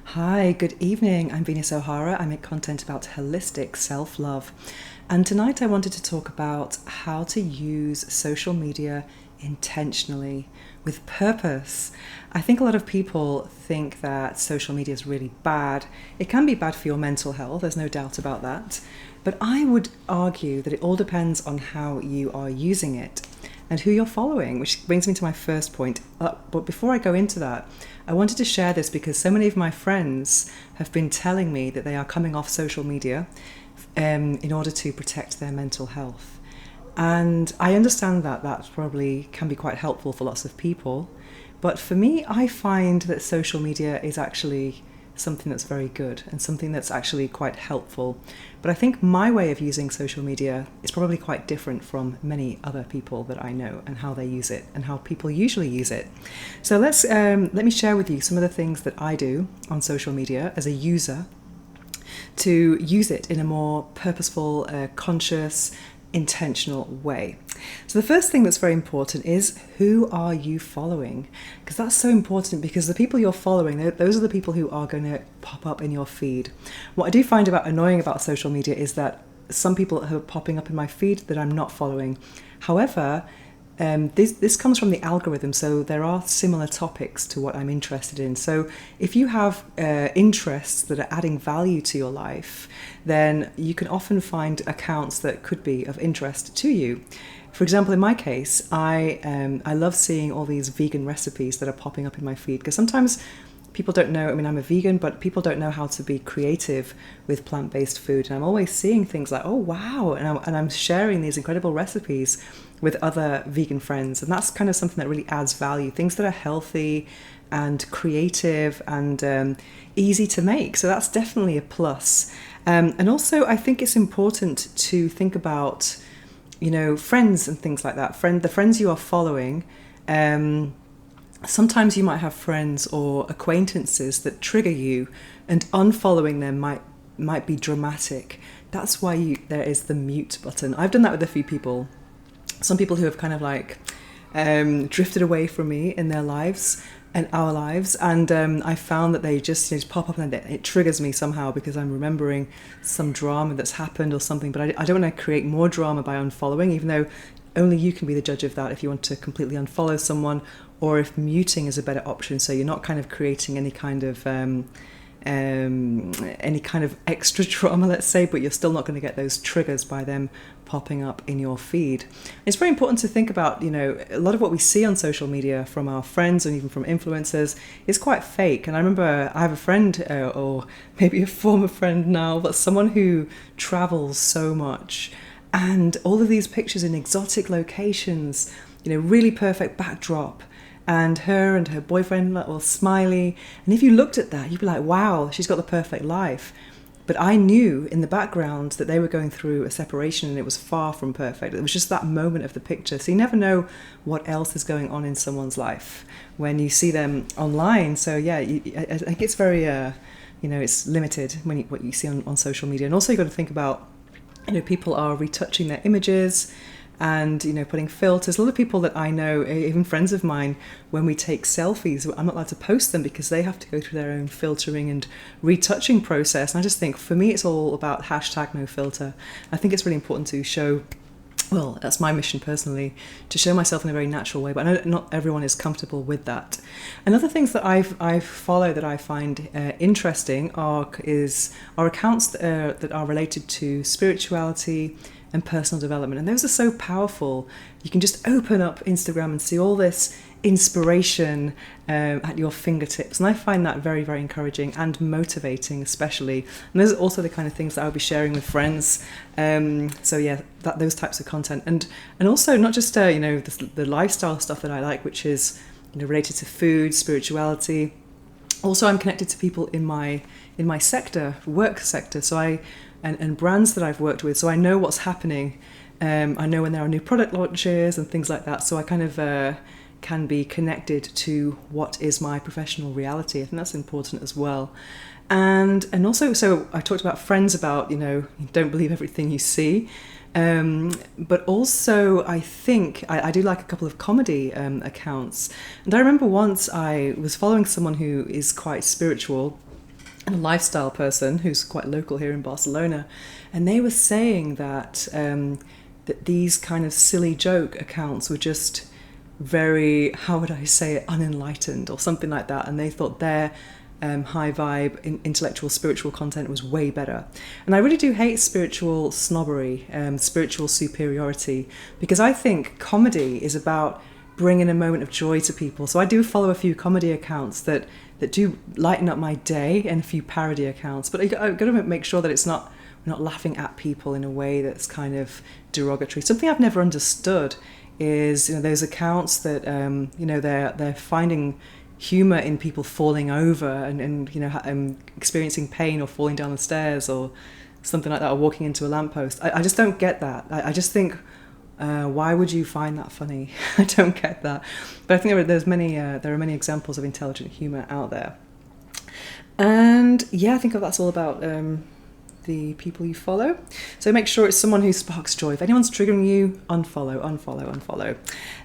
Hi, good evening. I'm Venus O'Hara. I make content about holistic self love. And tonight I wanted to talk about how to use social media intentionally with purpose. I think a lot of people think that social media is really bad. It can be bad for your mental health, there's no doubt about that. But I would argue that it all depends on how you are using it and who you're following, which brings me to my first point. But before I go into that, I wanted to share this because so many of my friends have been telling me that they are coming off social media in order to protect their mental health. And I understand that that probably can be quite helpful for lots of people. But for me, I find that social media is actually something that's very good and something that's actually quite helpful. But I think my way of using social media is probably quite different from many other people that I know and how they use it and how people usually use it. So let me share with you some of the things that I do on social media as a user to use it in a more purposeful, conscious, intentional way. So the first thing that's very important is, who are you following? Because that's so important, because the people you're following, those are the people who are going to pop up in your feed. What I do find annoying about social media is that some people are popping up in my feed that I'm not following. However, this comes from the algorithm, so there are similar topics to what I'm interested in. So if you have interests that are adding value to your life, then you can often find accounts that could be of interest to you. For example, in my case, I love seeing all these vegan recipes that are popping up in my feed, because sometimes people don't know, I mean, I'm a vegan, but people don't know how to be creative with plant-based food. And I'm always seeing things like, oh, wow. And I'm sharing these incredible recipes with other vegan friends. And that's kind of something that really adds value. Things that are healthy and creative and easy to make. So that's definitely a plus. And also, I think it's important to think about, friends and things like that. The friends you are following, sometimes you might have friends or acquaintances that trigger you, and unfollowing them might be dramatic. That's why there is the mute button. I've done that with a few people. Some people who have kind of like drifted away from me in their lives and our lives, and I found that they just pop up and it triggers me somehow because I'm remembering some drama that's happened or something. But I don't want to create more drama by unfollowing, even though only you can be the judge of that, if you want to completely unfollow someone or if muting is a better option, so you're not kind of creating any kind of extra drama, let's say, but you're still not going to get those triggers by them popping up in your feed. It's very important to think about, a lot of what we see on social media from our friends and even from influencers is quite fake. And I remember I have a friend, or maybe a former friend now, but someone who travels so much, and all of these pictures in exotic locations, really perfect backdrop, and her and her boyfriend all smiley. And if you looked at that, you'd be like, wow, she's got the perfect life. But I knew in the background that they were going through a separation and it was far from perfect. It was just that moment of the picture. So you never know what else is going on in someone's life when you see them online. So yeah, I think it's very, it's limited what you see on social media. And also you've got to think about, people are retouching their images and putting filters. A lot of people that I know, even friends of mine, when we take selfies, I'm not allowed to post them because they have to go through their own filtering and retouching process. And I just think, for me, it's all about #NoFilter. I think it's really important to show, well, that's my mission personally, to show myself in a very natural way, but I know not everyone is comfortable with that. And other things that I follow that I find interesting are accounts that are related to spirituality and personal development. And those are so powerful. You can just open up Instagram and see all this inspiration at your fingertips. And I find that very, very encouraging and motivating, especially. And those are also the kind of things that I'll be sharing with friends. So yeah, those types of content. And also not just, the lifestyle stuff that I like, which is, related to food, spirituality. Also, I'm connected to people in my sector, work sector. So and brands that I've worked with, so I know what's happening. I know when there are new product launches and things like that, so I kind of can be connected to what is my professional reality. I think that's important as well. And also, so I talked about friends, about, don't believe everything you see. But also, I think I do like a couple of comedy accounts. And I remember once I was following someone who is quite spiritual, and a lifestyle person who's quite local here in Barcelona, and they were saying that that these kind of silly joke accounts were just very, how would I say it, unenlightened or something like that, and they thought their high vibe, intellectual, spiritual content was way better. And I really do hate spiritual snobbery, spiritual superiority, because I think comedy is about bringing a moment of joy to people. So I do follow a few comedy accounts that do lighten up my day, and a few parody accounts. But I've got to make sure that it's not, we're not laughing at people in a way that's kind of derogatory. Something I've never understood is, those accounts that they're finding humor in people falling over and experiencing pain or falling down the stairs or something like that, or walking into a lamppost. I just don't get that. I just think, why would you find that funny? I don't get that. But I think there are many examples of intelligent humor out there. And yeah, I think that's all about the people you follow. So make sure it's someone who sparks joy. If anyone's triggering you, unfollow.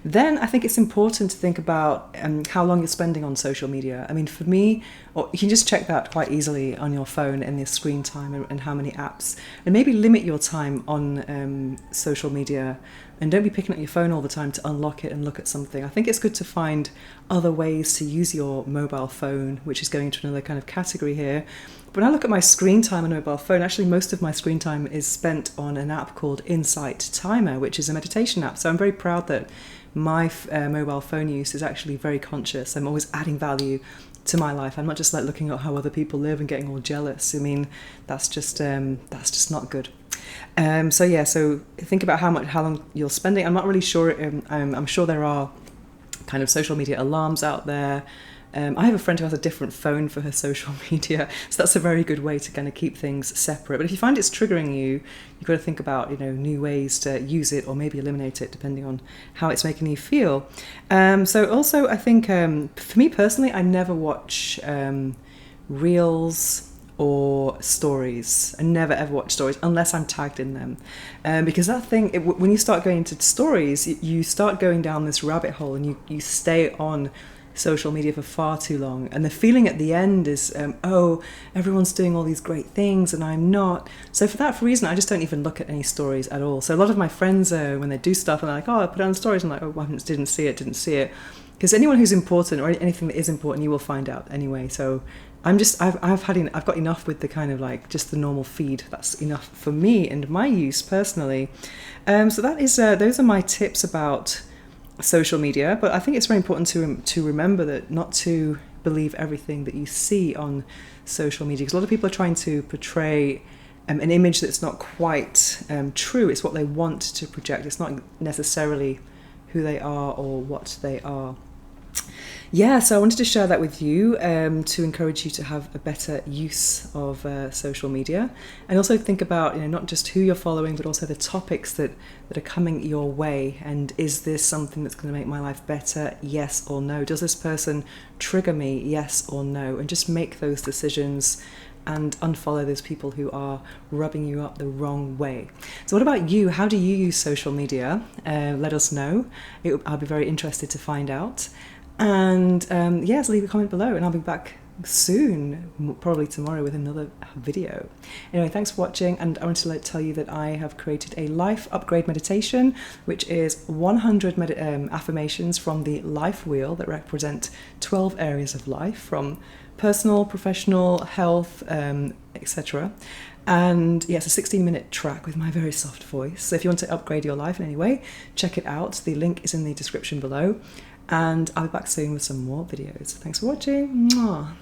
Then I think it's important to think about how long you're spending on social media. I mean, for me, or you can just check that quite easily on your phone and the screen time and how many apps, and maybe limit your time on social media. And don't be picking up your phone all the time to unlock it and look at something. I think it's good to find other ways to use your mobile phone, which is going into another kind of category here. But when I look at my screen time on a mobile phone, actually most of my screen time is spent on an app called Insight Timer, which is a meditation app. So I'm very proud that my mobile phone use is actually very conscious. I'm always adding value to my life. I'm not just like looking at how other people live and getting all jealous. I mean, that's just not good. So think about how long you're spending. I'm not really sure. I'm sure there are kind of social media alarms out there. I have a friend who has a different phone for her social media, so that's a very good way to kind of keep things separate. But if you find it's triggering you, you've got to think about new ways to use it, or maybe eliminate it depending on how it's making you feel. So also, I think for me personally, I never watch reels or stories. I never ever watch stories unless I'm tagged in them, because that thing, when you start going into stories, you start going down this rabbit hole, and you stay on social media for far too long, and the feeling at the end is everyone's doing all these great things and I'm not. So for that reason, I just don't even look at any stories at all. So a lot of my friends, when they do stuff and they're like, I put it on stories, I'm like, I didn't see it, because anyone who's important, or anything that is important, you will find out anyway. So I've got enough with the kind of like just the normal feed. That's enough for me and my use personally. So that is those are my tips about social media. But I think it's very important to remember that not to believe everything that you see on social media, because a lot of people are trying to portray an image that's not quite true. It's what they want to project. It's not necessarily who they are or what they are. Yeah, so I wanted to share that with you to encourage you to have a better use of social media, and also think about not just who you're following, but also the topics that are coming your way. And is this something that's going to make my life better? Yes or no? Does this person trigger me? Yes or no? And just make those decisions and unfollow those people who are rubbing you up the wrong way. So what about you? How do you use social media? Let us know. I'll be very interested to find out. And so leave a comment below, and I'll be back soon, probably tomorrow, with another video. Anyway, thanks for watching, and I want to tell you that I have created a life upgrade meditation, which is 100 affirmations from the life wheel that represent 12 areas of life, from personal, professional, health, etc. And yeah, it's a 16-minute track with my very soft voice. So if you want to upgrade your life in any way, check it out. The link is in the description below. And I'll be back soon with some more videos. Thanks for watching. Mwah.